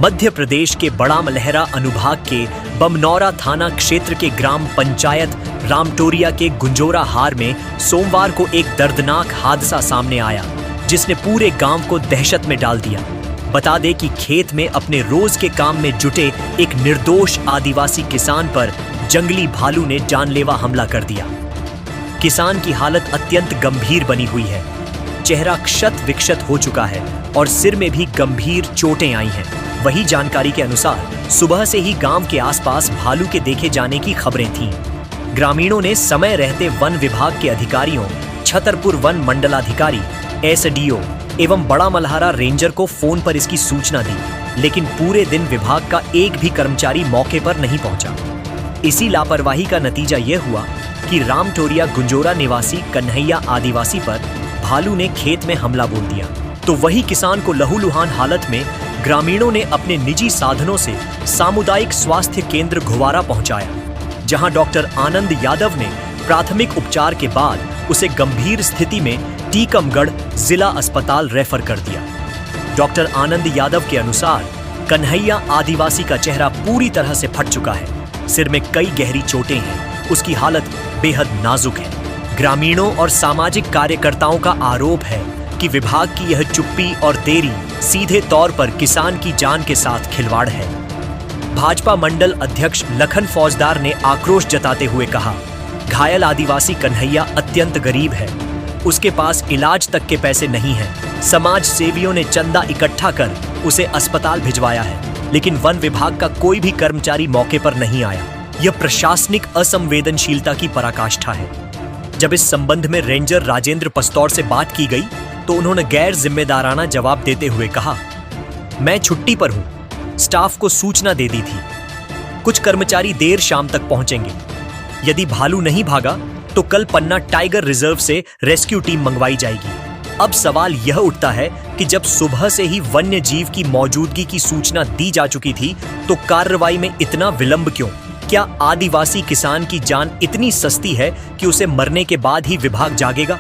मध्य प्रदेश के बड़ा मलहरा अनुभाग के बमनौरा थाना क्षेत्र के ग्राम पंचायत रामटोरिया के गुंजोरा हार में सोमवार को एक दर्दनाक हादसा सामने आया, जिसने पूरे गांव को दहशत में डाल दिया। बता दें कि खेत में अपने रोज के काम में जुटे एक निर्दोष आदिवासी किसान पर जंगली भालू ने जानलेवा हमला कर दिया। किसान की हालत अत्यंत गंभीर बनी हुई है। चेहरा क्षत विक्षत हो चुका है और सिर में भी गंभीर चोटें आई हैं। वही जानकारी के अनुसार सुबह से ही गांव के आसपास भालू के देखे जाने की खबरें थीं। ग्रामीणों ने समय रहते वन विभाग के अधिकारियों, छतरपुर वन मंडलाधिकारी, एसडीओ एवं बड़ा मलहरा रेंजर को फोन पर इसकी सूचना दी, लेकिन पूरे दिन विभाग का एक भी कर्मचारी मौके पर नहीं पहुंचा। इसी लापरवाही का नतीजा यह हुआ कि रामटोरिया गुंजोरा निवासी कन्हैया आदिवासी पर भालू ने खेत में हमला बोल दिया। तो वही किसान को लहूलुहान हालत में ग्रामीणों ने अपने निजी साधनों से सामुदायिक स्वास्थ्य केंद्र घुवारा पहुंचाया, जहां डॉक्टर आनंद यादव ने प्राथमिक उपचार के बाद उसे गंभीर स्थिति में टीकमगढ़ जिला अस्पताल रेफर कर दिया। डॉक्टर आनंद यादव के अनुसार कन्हैया आदिवासी का चेहरा पूरी तरह से फट चुका है, सिर में कई गहरी चोटें हैं, उसकी हालत बेहद नाजुक है। ग्रामीणों और सामाजिक कार्यकर्ताओं का आरोप है कि विभाग की यह चुप्पी और देरी सीधे तौर पर किसान की जान के साथ खिलवाड़ है। भाजपा मंडल अध्यक्ष लखन फौजदार ने आक्रोश जताते हुए कहा, घायल आदिवासी कन्हैया अत्यंत गरीब है, उसके पास इलाज तक के पैसे नहीं हैं। समाज सेवियों ने चंदा इकट्ठा कर उसे अस्पताल भिजवाया है, लेकिन वन विभाग का कोई भी कर्मचारी मौके पर नहीं आया। यह प्रशासनिक असंवेदनशीलता की पराकाष्ठा है। जब इस संबंध में रेंजर राजेंद्र पस्तौर से बात की गई तो उन्होंने गैर जिम्मेदाराना जवाब देते हुए कहा, मैं छुट्टी पर हूं, स्टाफ को सूचना दे दी थी, कुछ कर्मचारी देर शाम तक पहुंचेंगे। यदि भालू नहीं भागा तो कल पन्ना टाइगर रिजर्व से रेस्क्यू टीम मंगवाई जाएगी। अब सवाल यह उठता है कि जब सुबह से ही वन्य जीव की मौजूदगी की सूचना दी जा चुकी थी तो कार्रवाई में इतना विलंब क्यों? क्या आदिवासी किसान की जान इतनी सस्ती है कि उसे मरने के बाद ही विभाग जागेगा?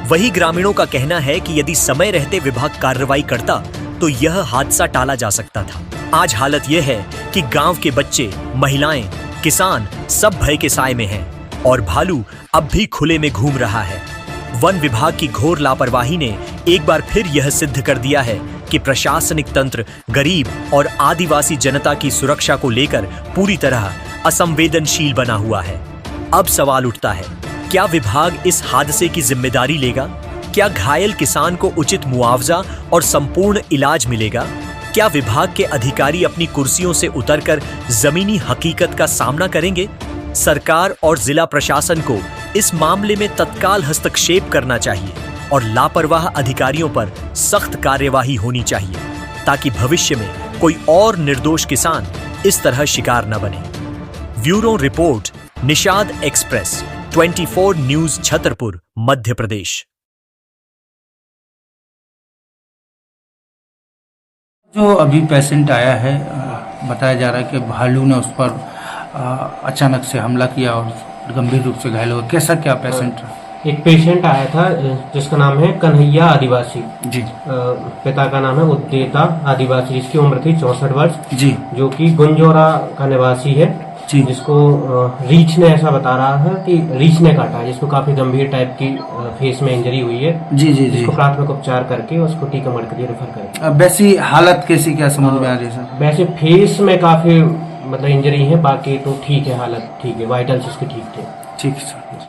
वही ग्रामीणों का कहना है कि यदि समय रहते विभाग कार्रवाई करता तो यह हादसा टाला जा सकता था। आज हालत यह है कि गांव के बच्चे, महिलाएं, किसान सब भय के साए में हैं और भालू अब भी खुले में घूम रहा है। वन विभाग की घोर लापरवाही ने एक बार फिर यह सिद्ध कर दिया है कि प्रशासनिक तंत्र गरीब और आदिवासी जनता की सुरक्षा को लेकर पूरी तरह असंवेदनशील बना हुआ है। अब सवाल उठता है, क्या विभाग इस हादसे की जिम्मेदारी लेगा? क्या घायल किसान को उचित मुआवजा और संपूर्ण इलाज मिलेगा? क्या विभाग के अधिकारी अपनी कुर्सियों से उतरकर जमीनी हकीकत का सामना करेंगे? सरकार और जिला प्रशासन को इस मामले में तत्काल हस्तक्षेप करना चाहिए और लापरवाह अधिकारियों पर सख्त कार्यवाही होनी चाहिए, ताकि भविष्य में कोई और निर्दोष किसान इस तरह शिकार न बने। Bureau report, Nishad express, 24 news, Chhatarpur, Madhya Pradesh. जो अभी पेशेंट आया है, बताया जा रहा है कि भालू ने उस पर अचानक से हमला किया और गंभीर रूप से घायल हो। कैसा क्या पेशेंट? एक पेशेंट आया था जिसका नाम है कन्हैया आदिवासी जी। पिता का नाम है उद्देता आदिवासी, जिसकी उम्र थी 64 वर्ष जी, जो कि गुंजोरा का निवासी है जी। जिसको रीछ ने, ऐसा बता रहा है कि रीछ ने काटा है, जिसको काफी गंभीर टाइप की फेस में इंजरी हुई है। जी जी जी। जिसको प्राथमिक उपचार करके उसको टीकमगढ़ के लिए रेफर करें। वैसी हालत कैसी, क्या समझ में आ रही है सर? वैसे फेस में काफी इंजरी है, बाकी तो ठीक है, हालत ठीक है, वाइटल्स उसके ठीक थे। ठीक है सर।